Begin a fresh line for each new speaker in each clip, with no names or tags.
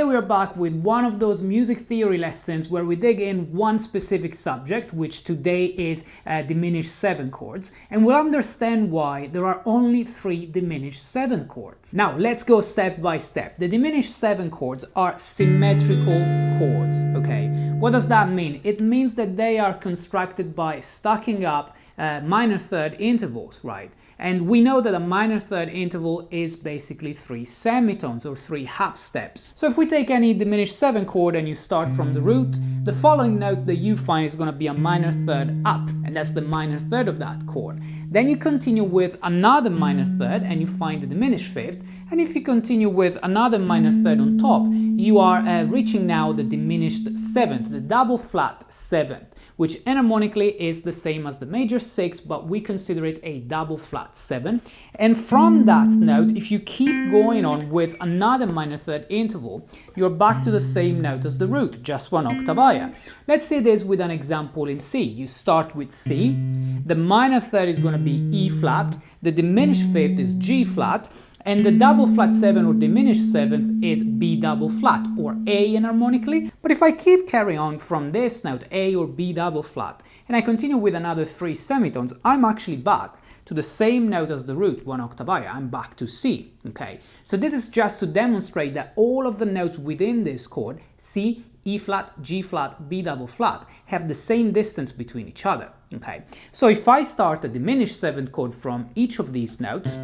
we are back with one of those music theory lessons where we dig in one specific subject, which today is diminished 7 chords, and we'll understand why there are only 3 diminished 7 chords. Now let's go step by step. The diminished 7 chords are symmetrical chords, okay? What does that mean? It means that they are constructed by stacking up minor third intervals, right? And we know that a minor third interval is basically 3 semitones or 3 half steps. So if we take any diminished 7 chord and you start from the root, the following note that you find is going to be a minor third up, and that's the minor third of that chord. Then you continue with another minor third and you find the diminished 5th, and if you continue with another minor third on top, you are reaching now the diminished 7th, the double flat 7th, which enharmonically is the same as the major 6, but we consider it a double flat 7. And from that note, if you keep going on with another minor third interval, you're back to the same note as the root, just 1 octave higher. Let's see this with an example in C. You start with C, the minor third is going to be E flat, the diminished 5th is G flat, and the double flat 7 or diminished 7th is B double flat or A enharmonically. But if I keep carrying on from this note, A or B double flat, and I continue with another 3 semitones, I'm actually back to the same note as the root, 1 octave higher. I'm back to C, okay? So this is just to demonstrate that all of the notes within this chord, C, E flat, G flat, B double flat, have the same distance between each other, okay? So if I start a diminished 7th chord from each of these notes,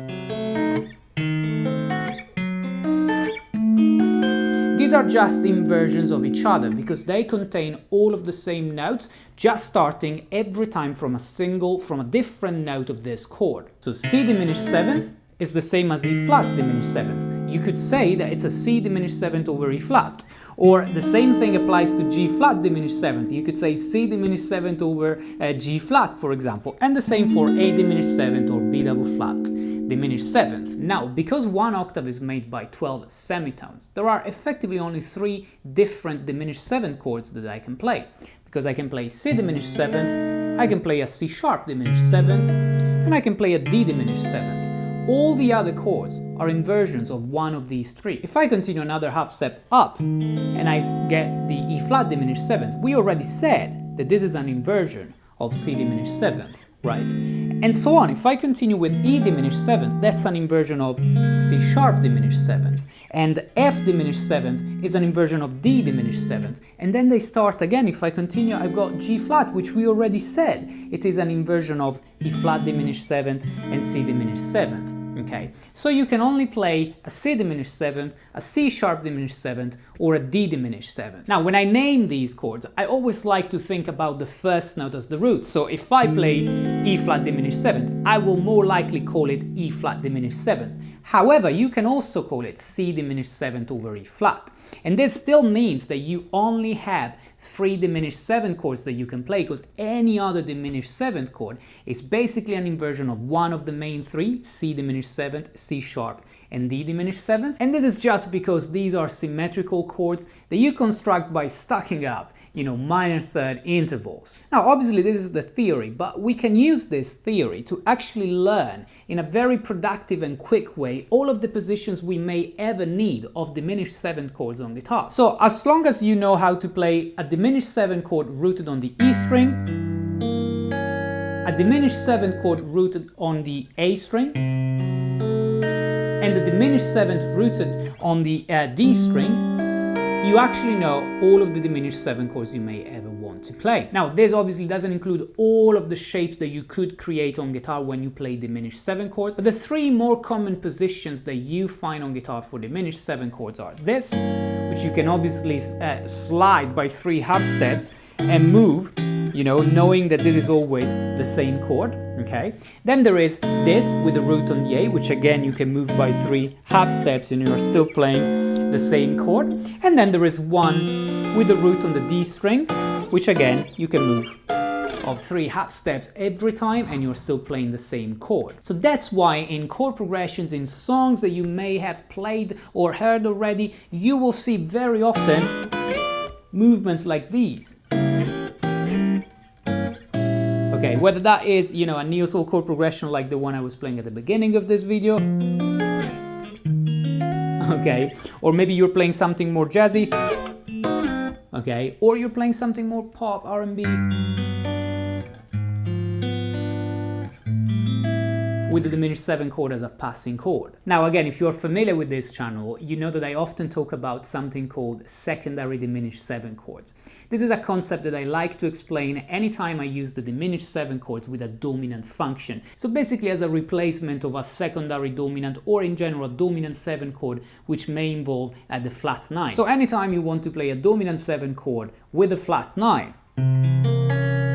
these are just inversions of each other because they contain all of the same notes, just starting every time from a different note of this chord. So C diminished 7th is the same as E flat diminished 7th. You could say that it's a C diminished 7th over E flat. Or the same thing applies to G flat diminished 7th. You could say C diminished 7th over G flat, for example. And the same for A diminished 7th or B double flat diminished 7th. Now, because one octave is made by 12 semitones, there are effectively only 3 different diminished 7 chords that I can play. Because I can play C diminished 7th, I can play a C sharp diminished 7th, and I can play a D diminished 7th. All the other chords are inversions of one of these 3. If I continue another half step up and I get the E flat diminished 7th, we already said that this is an inversion of C diminished 7th, right? And so on. If I continue with E diminished 7th, that's an inversion of C sharp diminished 7th. And F diminished 7th is an inversion of D diminished 7th. And then they start again. If I continue, I've got G flat, which we already said. It is an inversion of E flat diminished 7th and C diminished 7th. Okay, so you can only play a C diminished 7th, a C sharp diminished 7th, or a D diminished 7th. Now, when I name these chords, I always like to think about the first note as the root. So if I play E flat diminished 7th, I will more likely call it E flat diminished 7th. However, you can also call it C diminished 7th over E flat. And this still means that you only have 3 diminished 7 chords that you can play, because any other diminished 7th chord is basically an inversion of one of the main 3, C diminished 7th, C sharp, and D diminished 7th. And this is just because these are symmetrical chords that you construct by stacking up, minor third intervals. Now, obviously this is the theory, but we can use this theory to actually learn in a very productive and quick way all of the positions we may ever need of diminished 7 chords on guitar. So as long as you know how to play a diminished 7 chord rooted on the E string, a diminished 7 chord rooted on the A string, and the diminished 7th rooted on the D string, you actually know all of the diminished 7 chords you may ever want to play. Now, this obviously doesn't include all of the shapes that you could create on guitar when you play diminished 7 chords, but the 3 more common positions that you find on guitar for diminished 7 chords are this, which you can obviously slide by 3 half steps and move, knowing that this is always the same chord, okay? Then there is this with the root on the A, which again you can move by 3 half steps and you're still playing the same chord. And then there is one with the root on the D string, which again you can move of 3 half steps every time and you're still playing the same chord. So that's why in chord progressions in songs that you may have played or heard already, you will see very often movements like these. Okay, whether that is, a neo-soul chord progression like the one I was playing at the beginning of this video, okay? Or maybe you're playing something more jazzy, okay? Or you're playing something more pop, R&B, with the diminished 7 chord as a passing chord. Now again, if you're familiar with this channel, you know that I often talk about something called secondary diminished 7 chords. This is a concept that I like to explain anytime I use the diminished 7 chords with a dominant function. So basically as a replacement of a secondary dominant, or in general a dominant 7 chord, which may involve the flat 9. So anytime you want to play a dominant 7 chord with a flat 9,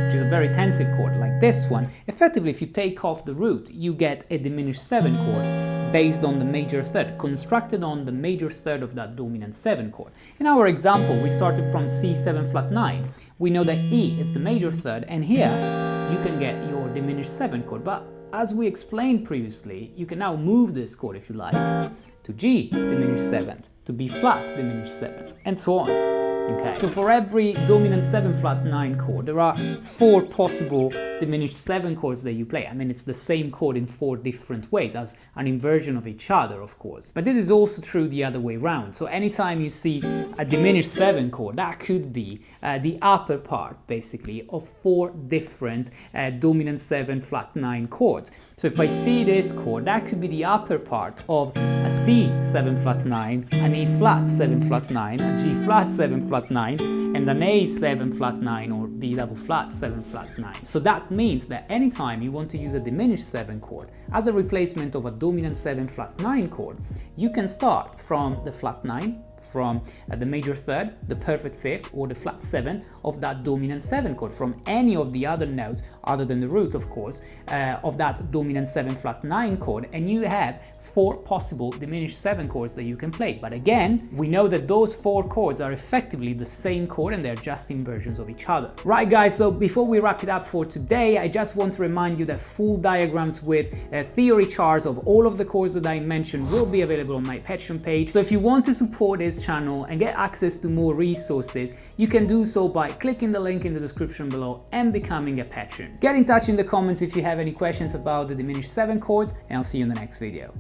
which is a very tensive chord like this one, effectively if you take off the root, you get a diminished 7 chord based on the major third, constructed on the major third of that dominant 7 chord. In our example, we started from C7 flat 9. We know that E is the major third, and here you can get your diminished 7 chord. But as we explained previously, you can now move this chord, if you like, to G diminished 7th, to B flat diminished 7th, and so on. Okay. So for every dominant 7 flat 9 chord, there are 4 possible diminished 7 chords that you play. I mean, it's the same chord in 4 different ways, as an inversion of each other, of course. But this is also true the other way around. So anytime you see a diminished 7 chord, that could be the upper part, basically, of 4 different dominant 7 flat 9 chords. So if I see this chord, that could be the upper part of a C7 flat 9, an E flat 7 flat 9, a G flat 7 flat 9, and an A7 flat 9 or B double flat 7 flat 9. So that means that anytime you want to use a diminished 7 chord as a replacement of a dominant 7 flat 9 chord, you can start from the flat 9, from the major third, the perfect fifth, or the flat 7 of that dominant 7 chord, from any of the other notes, other than the root of course, of that dominant 7 flat 9 chord, and you have 4 possible diminished 7 chords that you can play. But again, we know that those 4 chords are effectively the same chord and they're just inversions of each other. Right guys, so before we wrap it up for today, I just want to remind you that full diagrams with theory charts of all of the chords that I mentioned will be available on my Patreon page. So if you want to support this channel and get access to more resources, you can do so by clicking the link in the description below and becoming a patron. Get in touch in the comments if you have any questions about the diminished 7 chords, and I'll see you in the next video.